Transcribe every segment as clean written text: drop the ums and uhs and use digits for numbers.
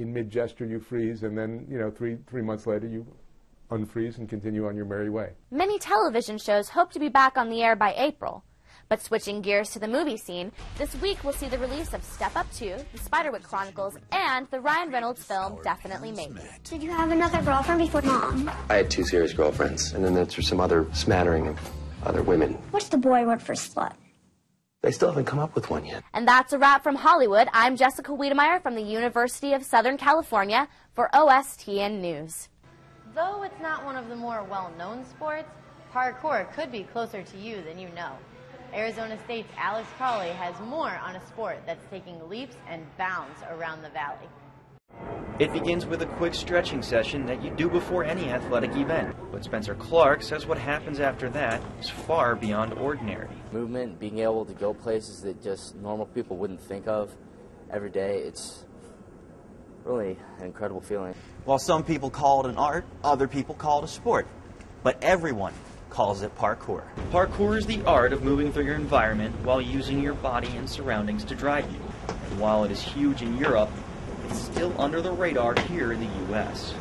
in mid-gesture you freeze, and then, you know, three months later you unfreeze and continue on your merry way. Many television shows hope to be back on the air by April. But switching gears to the movie scene, this week we'll see the release of Step Up 2, The Spiderwick Chronicles, and the Ryan Reynolds film Definitely Maybe. Did you have another girlfriend before Mom? I had 2 serious girlfriends, and then there's some other smattering of other women. What's the boy word for slut? They still haven't come up with one yet. And that's a wrap from Hollywood. I'm Jessica Wiedemeyer from the University of Southern California for OSTN News. Though it's not one of the more well-known sports, parkour could be closer to you than you know. Arizona State's Alex Crawley has more on a sport that's taking leaps and bounds around the valley. It begins with a quick stretching session that you do before any athletic event. But Spencer Clark says what happens after that is far beyond ordinary. Movement, being able to go places that just normal people wouldn't think of every day, it's really an incredible feeling. While some people call it an art, other people call it a sport. But everyone calls it parkour. Parkour is the art of moving through your environment while using your body and surroundings to drive you. And while it is huge in Europe, it's still under the radar here in the U.S.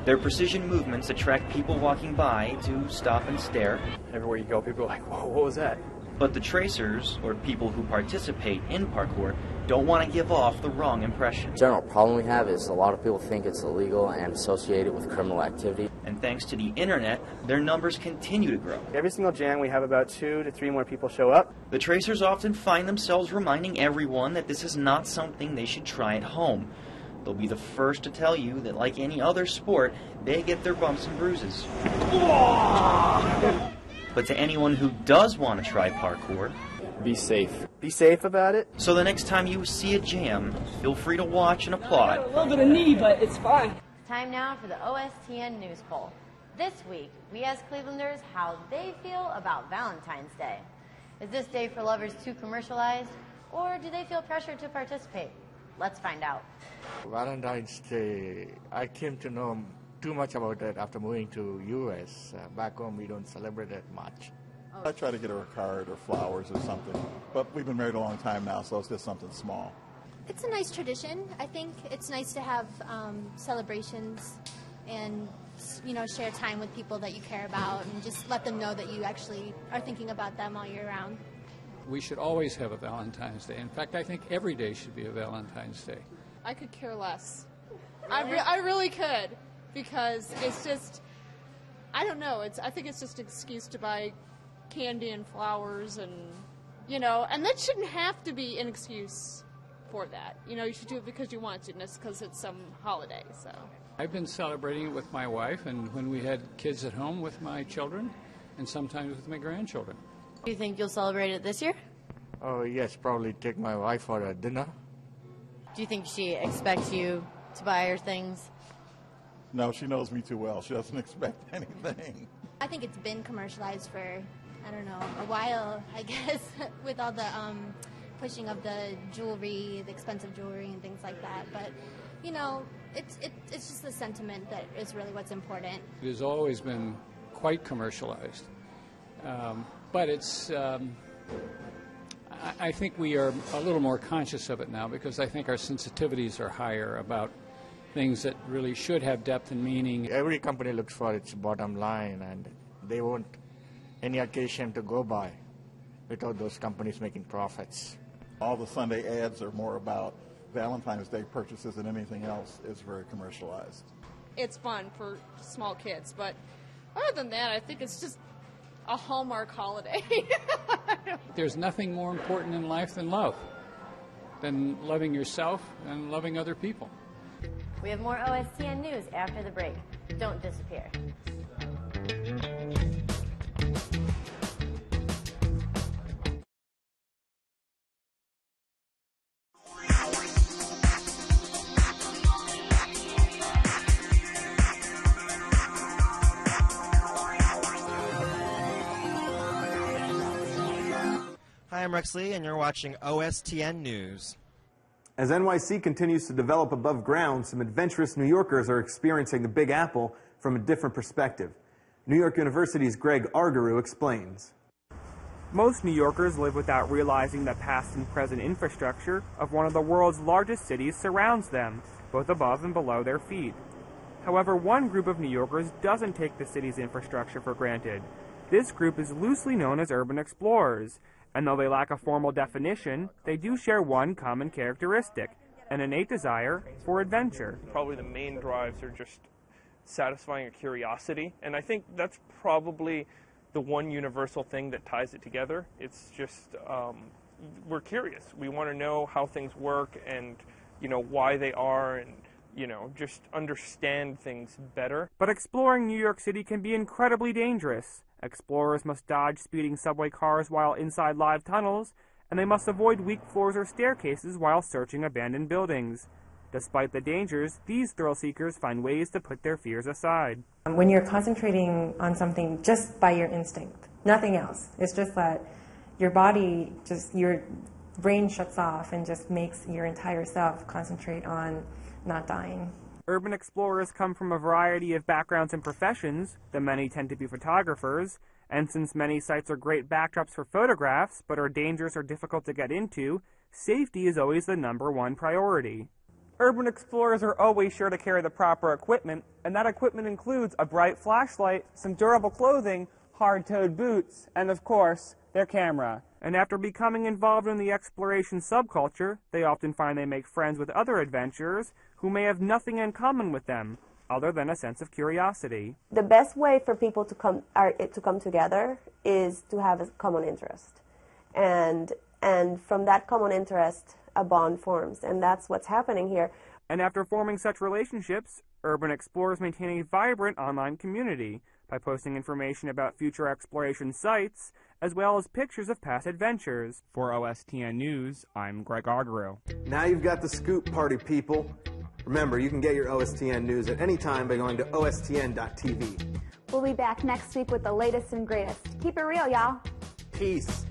Their precision movements attract people walking by to stop and stare. Everywhere you go, people are like, whoa, what was that? But the tracers, or people who participate in parkour, don't want to give off the wrong impression. The general problem we have is a lot of people think it's illegal and associated with criminal activity. And thanks to the internet, their numbers continue to grow. Every single jam, we have about 2 to 3 more people show up. The tracers often find themselves reminding everyone that this is not something they should try at home. They'll be the first to tell you that, like any other sport, they get their bumps and bruises. But to anyone who does want to try parkour, be safe. Be safe about it. So the next time you see a jam, feel free to watch and applaud. A little bit of knee, but it's fine. Time now for the OSTN News Poll. This week, we ask Clevelanders how they feel about Valentine's Day. Is this day for lovers too commercialized, or do they feel pressured to participate? Let's find out. Valentine's Day, I came to know too much about that after moving to U.S. Back home, we don't celebrate it much. I try to get her a card or flowers or something, but we've been married a long time now, so it's just something small. It's a nice tradition. I think it's nice to have celebrations and, you know, share time with people that you care about and just let them know that you actually are thinking about them all year round. We should always have a Valentine's Day. In fact, I think every day should be a Valentine's Day. I could care less. I really could, because it's just, I don't know, I think it's just an excuse to buy candy and flowers and, you know, and that shouldn't have to be an excuse for that. You know, you should do it because you want to, not because it's some holiday, so. I've been celebrating it with my wife, and when we had kids at home with my children, and sometimes with my grandchildren. Do you think you'll celebrate it this year? Oh, yes, probably take my wife for a dinner. Do you think she expects you to buy her things? No, she knows me too well. She doesn't expect anything. I think it's been commercialized for, I don't know, a while, I guess, with all the pushing of the jewelry, the expensive jewelry and things like that. But, you know, it's just the sentiment that is really what's important. It has always been quite commercialized. But it's, I think we are a little more conscious of it now, because I think our sensitivities are higher about things that really should have depth and meaning. Every company looks for its bottom line, and they want any occasion to go by without those companies making profits. All the Sunday ads are more about Valentine's Day purchases than anything else. Is very commercialized. It's fun for small kids, but other than that, I think it's just a Hallmark holiday. There's nothing more important in life than love, than loving yourself and loving other people. We have more OSTN news after the break. Don't disappear. Hi, I'm Rex Lee, and you're watching OSTN News. As NYC continues to develop above ground, some adventurous New Yorkers are experiencing the Big Apple from a different perspective. New York University's Greg Argerou explains. Most New Yorkers live without realizing the past and present infrastructure of one of the world's largest cities surrounds them, both above and below their feet. However, one group of New Yorkers doesn't take the city's infrastructure for granted. This group is loosely known as urban explorers, and though they lack a formal definition, they do share one common characteristic, an innate desire for adventure. Probably the main drives are just satisfying a curiosity, and I think that's probably the one universal thing that ties it together. It's just we're curious. We want to know how things work and, you know, why they are, and, you know, just understand things better. But exploring New York City can be incredibly dangerous. Explorers must dodge speeding subway cars while inside live tunnels, and they must avoid weak floors or staircases while searching abandoned buildings. Despite the dangers, these thrill seekers find ways to put their fears aside. When you're concentrating on something just by your instinct, nothing else, it's just that your body, your brain shuts off and just makes your entire self concentrate on not dying. Urban explorers come from a variety of backgrounds and professions, though many tend to be photographers, and since many sites are great backdrops for photographs but are dangerous or difficult to get into, safety is always the #1 priority. Urban explorers are always sure to carry the proper equipment, and that equipment includes a bright flashlight, some durable clothing, hard-toed boots, and of course, their camera. And after becoming involved in the exploration subculture, they often find they make friends with other adventurers who may have nothing in common with them, other than a sense of curiosity. The best way for people to come together is to have a common interest. And from that common interest, a bond forms, and that's what's happening here. And after forming such relationships, urban explorers maintain a vibrant online community by posting information about future exploration sites, as well as pictures of past adventures. For OSTN News, I'm Greg Augereau. Now you've got the scoop, party people. Remember, you can get your OSTN news at any time by going to OSTN.tv. We'll be back next week with the latest and greatest. Keep it real, y'all. Peace.